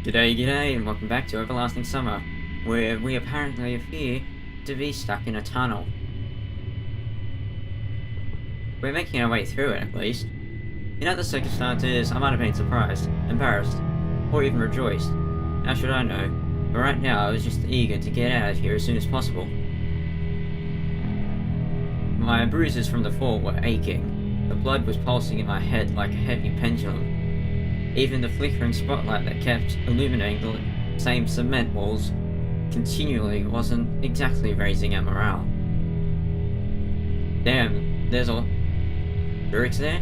G'day, g'day, and welcome back to Everlasting Summer, where we apparently appear to be stuck in a tunnel. We're making our way through it, at least. In other circumstances, I might have been surprised, embarrassed, or even rejoiced. How should I know? But right now, I was just eager to get out of here as soon as possible. My bruises from the fall were aching. The blood was pulsing in my head like a heavy pendulum. Even the flickering spotlight that kept illuminating the same cement walls continually wasn't exactly raising our morale. Damn, there's all... Shurik's there?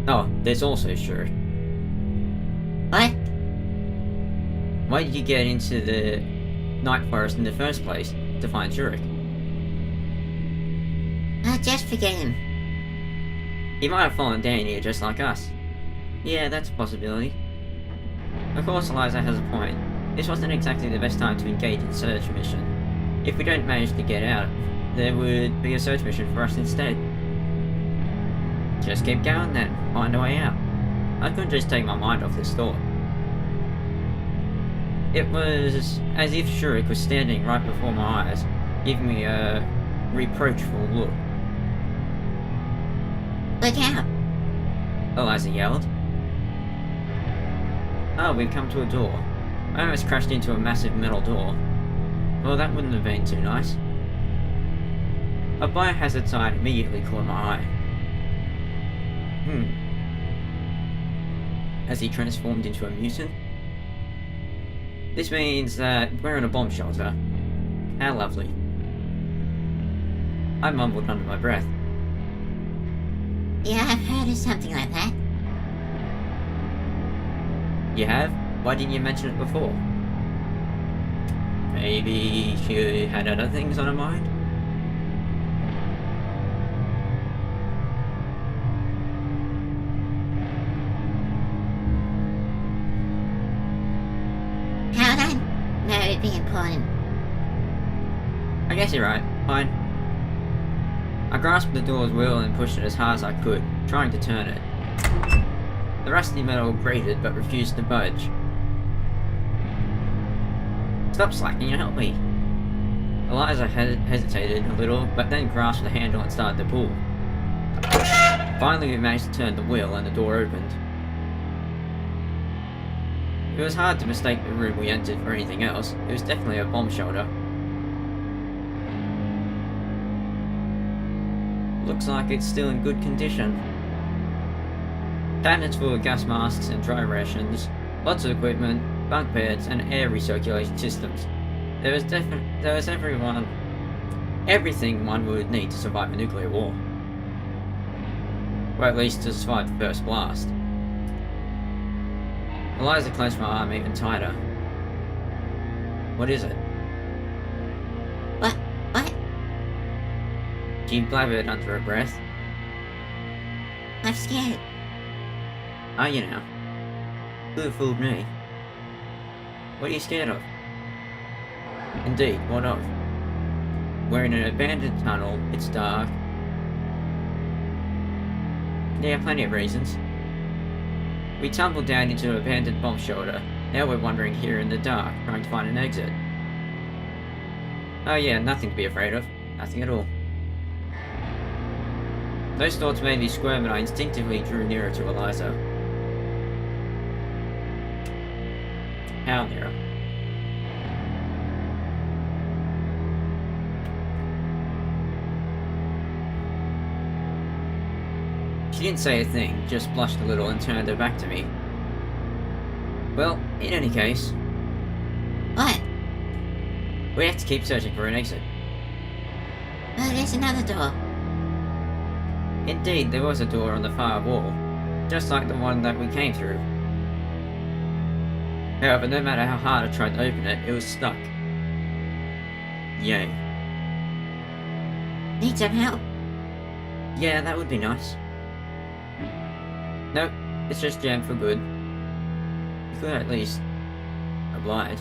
Oh, there's also Shurik. What? Why did you get into the Night Forest in the first place to find Shurik? Just forget him. He might have fallen down here just like us. Yeah, that's a possibility. Of course, Eliza has a point. This wasn't exactly the best time to engage in a search mission. If we don't manage to get out, there would be a search mission for us instead. Just keep going then, find a way out. I couldn't just take my mind off this thought. It was as if Shurik was standing right before my eyes, giving me a reproachful look. Look out! Eliza yelled. Oh, we've come to a door. I almost crashed into a massive metal door. Well, that wouldn't have been too nice. A biohazard sign immediately caught my eye. As he transformed into a mutant? This means that we're in a bomb shelter. How lovely. I mumbled under my breath. Yeah, I've heard of something like that. You have? Why didn't you mention it before? Maybe she had other things on her mind? How would I know it'd be important? I guess you're right. Fine. I grasped the door's wheel and pushed it as hard as I could, trying to turn it. The rusty metal grated but refused to budge. Stop slacking and help me. Eliza hesitated a little, but then grasped the handle and started to pull. Finally, we managed to turn the wheel and the door opened. It was hard to mistake the room we entered for anything else. It was definitely a bomb shelter. Looks like it's still in good condition. Cabinets full of gas masks and dry rations, lots of equipment, bunk beds, and air recirculation systems. There was everything one would need to survive a nuclear war. Or at least to survive the first blast. Eliza clenched my arm even tighter. What is it? What? She blabbered under her breath. I'm scared. Are you now? Could have fooled me. What are you scared of? Indeed, what of? We're in an abandoned tunnel, it's dark. There are plenty of reasons. We tumbled down into an abandoned bomb shelter. Now we're wandering here in the dark, trying to find an exit. Oh yeah, nothing to be afraid of. Nothing at all. Those thoughts made me squirm and I instinctively drew nearer to Eliza. How near? She didn't say a thing, just blushed a little and turned her back to me. Well, in any case, What? we have to keep searching for an exit. Oh, there's another door. Indeed, there was a door on the far wall, just like the one that we came through. However, no matter how hard I tried to open it, it was stuck. Yay. Need some help? Yeah, that would be nice. Nope, it's just jammed for good. You could at least oblige.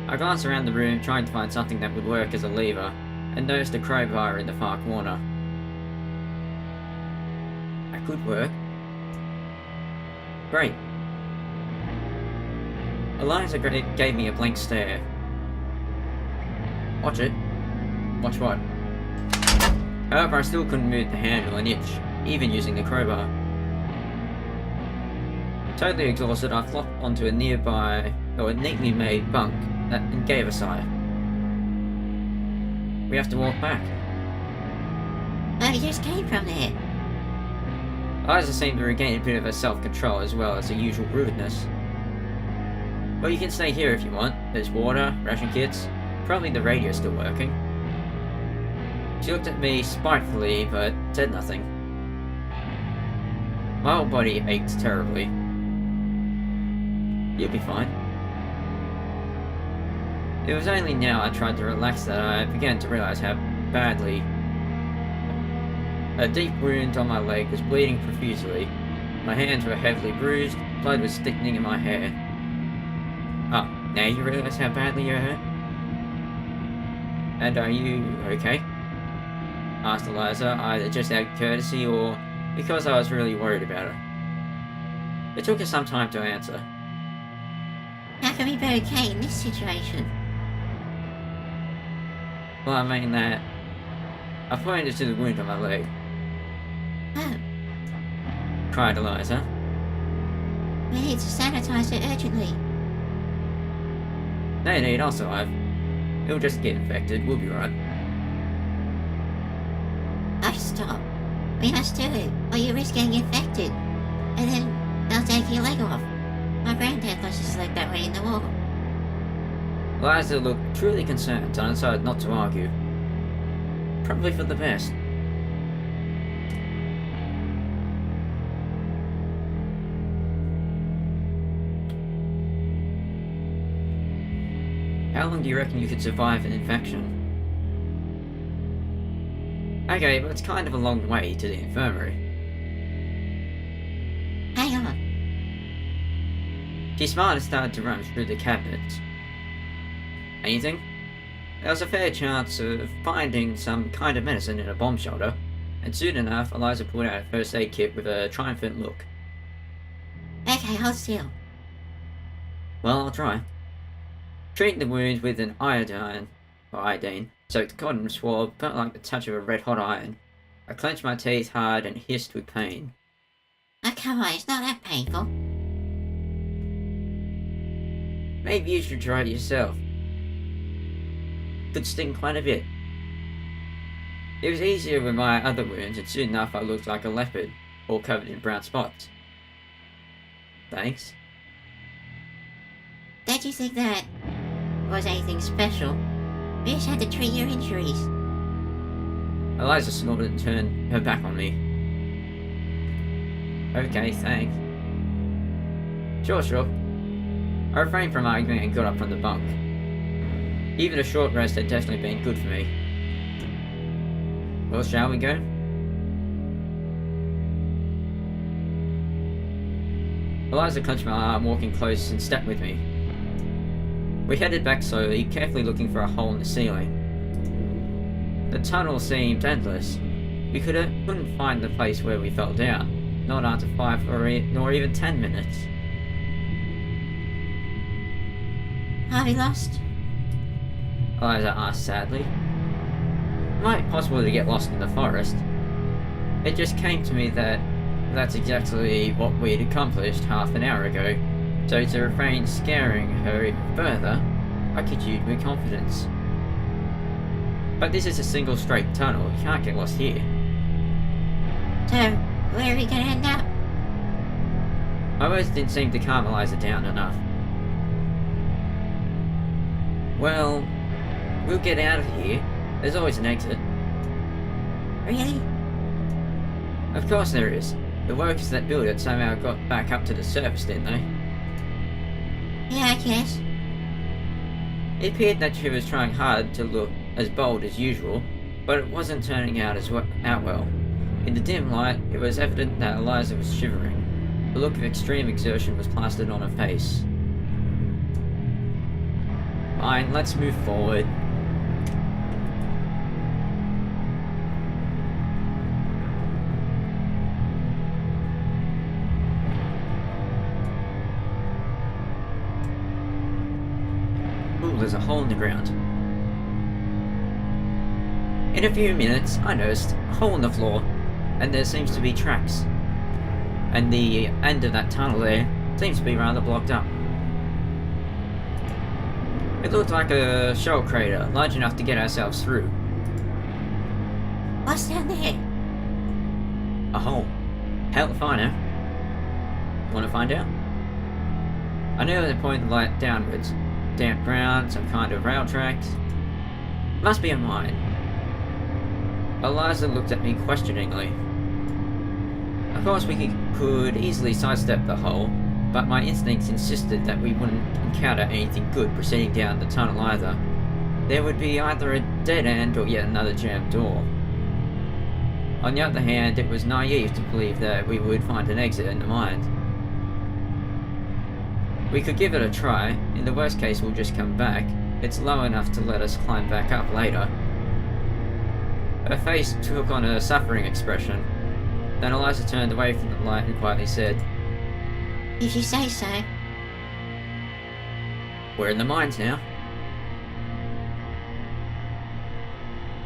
I glanced around the room trying to find something that would work as a lever, and noticed a crowbar in the far corner. That could work. Great. Eliza gave me a blank stare. Watch it. Watch what? However, I still couldn't move the handle an inch, even using the crowbar. Totally exhausted, I flopped onto a neatly made bunk and gave a sigh. We have to walk back. Oh, you just came from there. Eliza seemed to regain a bit of her self-control as well as the usual rudeness. Well, you can stay here if you want. There's water, ration kits, probably the radio's still working. She looked at me spitefully, but said nothing. My whole body ached terribly. You'll be fine. It was only now I tried to relax that I began to realize how badly. A deep wound on my leg was bleeding profusely. My hands were heavily bruised, blood was thickening in my hair. Oh, now you realize how badly you're hurt? And are you okay? Asked Eliza, either just out of courtesy or because I was really worried about her. It took her some time to answer. How can we be okay in this situation? Well, I mean that. I pointed to the wound on my leg. Oh, Cried Eliza. we need to sanitize it urgently. No need, I'll survive. It'll just get infected, we'll be right. Oh, stop. We must do it, or you risk getting infected. And then they'll take your leg off. My granddad lost his leg that way in the war. Eliza looked truly concerned and I decided not to argue. Probably for the best. How long do you reckon you could survive an infection? Okay, but it's kind of a long way to the infirmary. Hang on. She smiled and started to rummage through the cabinets. Anything? There was a fair chance of finding some kind of medicine in a bomb shelter, and soon enough Eliza pulled out a first aid kit with a triumphant look. Okay, hold still. Well, I'll try. Treating the wound with an iodine soaked cotton swab felt like the touch of a red-hot iron. I clenched my teeth hard and hissed with pain. Oh, come on, it's not that painful. Maybe you should try it yourself. Could sting quite a bit. It was easier with my other wounds, and soon enough I looked like a leopard, all covered in brown spots. Thanks. Don't you think that was anything special? We just had to treat your injuries. Eliza snorted and turned her back on me. Okay, thanks. Sure. I refrained from arguing and got up from the bunk. Even a short rest had definitely been good for me. Well, shall we go? Eliza clenched my arm, walking close and stepped with me. We headed back slowly, carefully looking for a hole in the ceiling. The tunnel seemed endless. We couldn't find the place where we fell down, not after 5 nor even 10 minutes. Are we lost? Eliza asked sadly. Might possible to get lost in the forest. It just came to me that that's exactly what we'd accomplished half an hour ago, so to refrain scaring her even further, I continued with confidence. But this is a single straight tunnel, you can't get lost here. So, where are we gonna end up? My words didn't seem to calm Eliza down enough. Well, we'll get out of here. There's always an exit. Really? Of course there is. The workers that built it somehow got back up to the surface, didn't they? Yeah, I guess. It appeared that she was trying hard to look as bold as usual, but it wasn't turning out well. In the dim light, it was evident that Eliza was shivering. The look of extreme exertion was plastered on her face. Fine, let's move forward. cool as a hole in the ground. In a few minutes, I noticed a hole in the floor, and there seems to be tracks. And the end of that tunnel there seems to be rather blocked up. It looked like a shell crater, large enough to get ourselves through. What's down there? A hole. Hell if I know. Want to find out? I know they pointed the light downwards. Damp ground, some kind of rail tracks. Must be a mine. Eliza looked at me questioningly. Of course we could easily sidestep the hole, but my instincts insisted that we wouldn't encounter anything good proceeding down the tunnel either. There would be either a dead end or yet another jammed door. On the other hand, it was naive to believe that we would find an exit in the mine. We could give it a try. In the worst case, we'll just come back. It's low enough to let us climb back up later. Her face took on a suffering expression. Then Eliza turned away from the light and quietly said, If you say so. "We're in the mines now."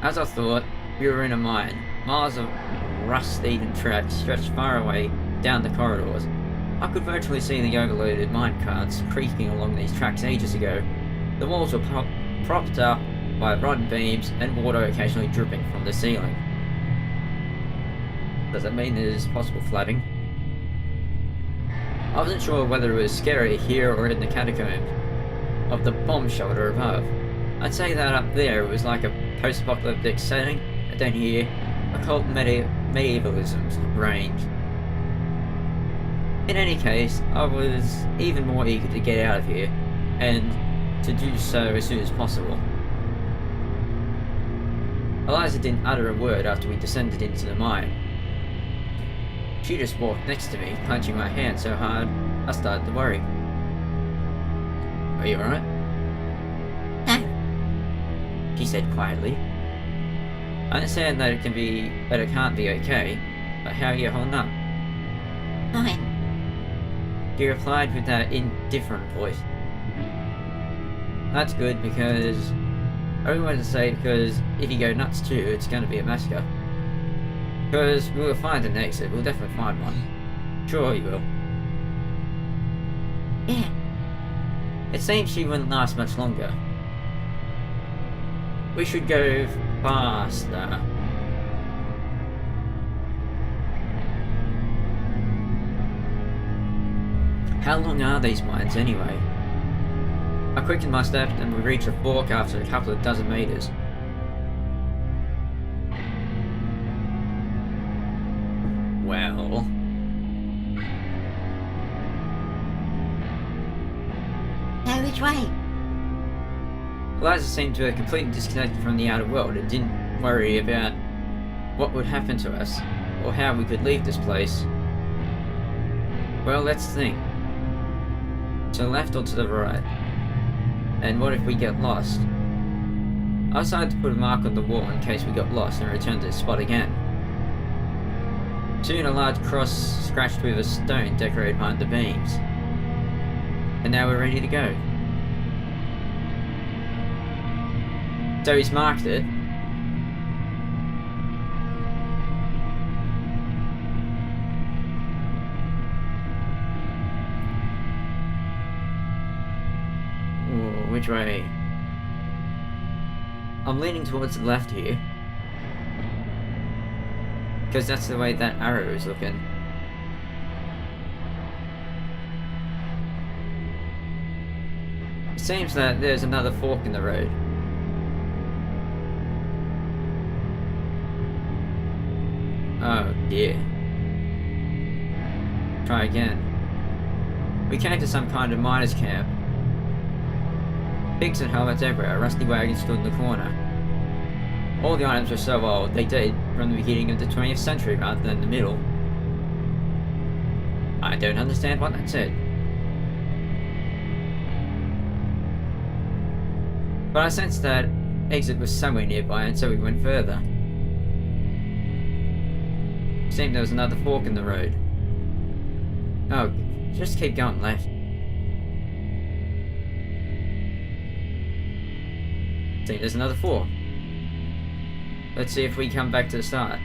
As I thought, we were in a mine. Miles of rust-eaten tracks stretched far away down the corridors. I could virtually see the overloaded mine carts creaking along these tracks ages ago. The walls were propped up by rotten beams and water occasionally dripping from the ceiling. Does that mean there's possible flooding? I wasn't sure whether it was scary here or in the catacombs of the bomb shelter above. I'd say that up there it was like a post-apocalyptic setting, and down here, occult medievalism's reigned. In any case, I was even more eager to get out of here, and to do so as soon as possible. Eliza didn't utter a word after we descended into the mine. She just walked next to me, clenching my hand so hard, I started to worry. "Are you alright?" No. She said quietly. "I understand that it can't be okay, but how are you holding up?" Fine. She replied with that indifferent voice. "That's good, because I only wanted to say because if you go nuts too, it's going to be a massacre. Because we'll find an exit, we'll definitely find one. Sure you will." Yeah. It seems she wouldn't last much longer. We should go faster. How long are these mines anyway? I quickened my steps and we reached a fork after a couple of dozen meters. Well... So which way? Eliza seemed to have completely disconnected from the outer world and didn't worry about what would happen to us, or how we could leave this place. Well, let's think. To the left or to the right? And what if we get lost? I decided to put a mark on the wall in case we got lost and return to this spot again. Soon a large cross scratched with a stone decorated behind the beams. And now we're ready to go. So he's marked it. Ooh, which way? I'm leaning towards the left here. Because that's the way that arrow is looking. It seems that there's another fork in the road. Oh dear. Try again. We came to some kind of miners' camp. Pigs and helmets everywhere, rusty wagons stood in the corner. All the items were so old, they dated from the beginning of the 20th century rather than the middle. I don't understand what that said. But I sensed that exit was somewhere nearby, and so we went further. It seemed there was another fork in the road. Oh, just keep going left. think there's another fork. Let's see if we come back to the start.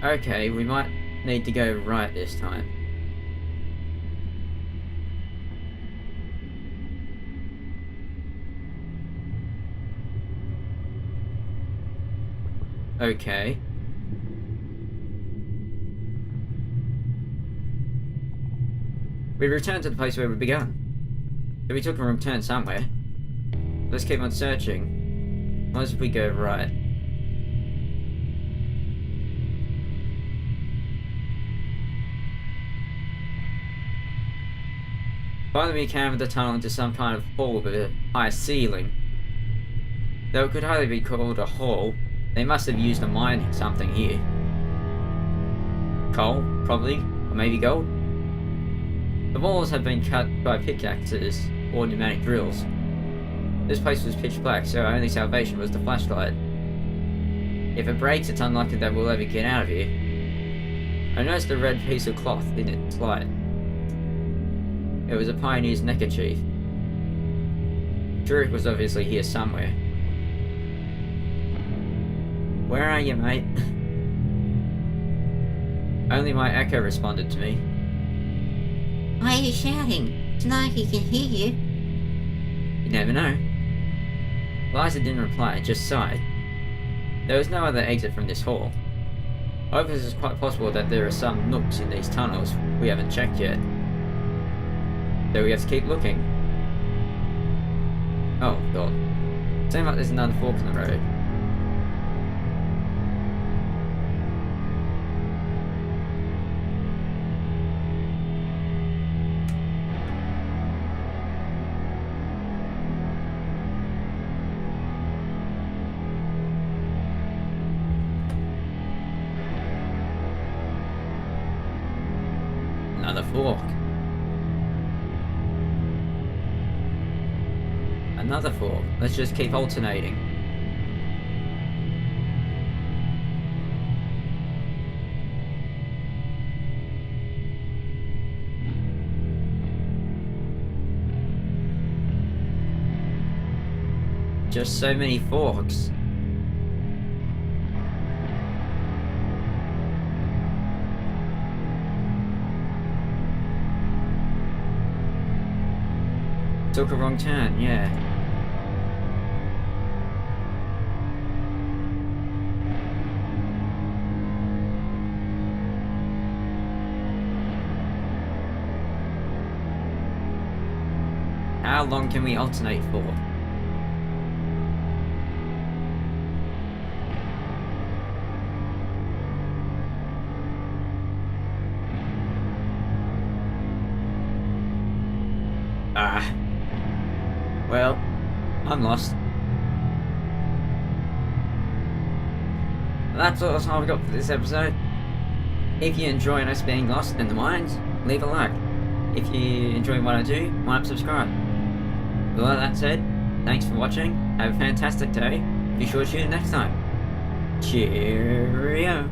Okay, we might need to go right this time. Okay. We returned to the place where we began. So we took a wrong turn somewhere. Let's keep on searching. What if we go right? Finally we came with the tunnel into some kind of hall with a high ceiling. Though it could hardly be called a hall, they must have used a mine something here. Coal, probably, or maybe gold. The walls had been cut by pickaxes or pneumatic drills. This place was pitch black, so our only salvation was the flashlight. If it breaks, it's unlikely that we'll ever get out of here. I noticed a red piece of cloth in its light. It was a pioneer's neckerchief. Druid was obviously here somewhere. Where are you, mate? Only my echo responded to me. Why are you shouting? It's not like he can hear you. You never know. Liza didn't reply, just sighed. There was no other exit from this hall. However, it is quite possible that there are some nooks in these tunnels we haven't checked yet. So we have to keep looking. Oh god. Seems like there's another fork in the road. Another fork. Another fork. Let's just keep alternating. Just so many forks. Took a wrong turn, yeah. How long can we alternate for? Ah. Well, I'm lost. That's all the time I've got for this episode. If you enjoy us being lost in the mines, leave a like. If you enjoy what I do, why not subscribe? With all that said, thanks for watching, have a fantastic day, be sure to tune in next time. Cheerio!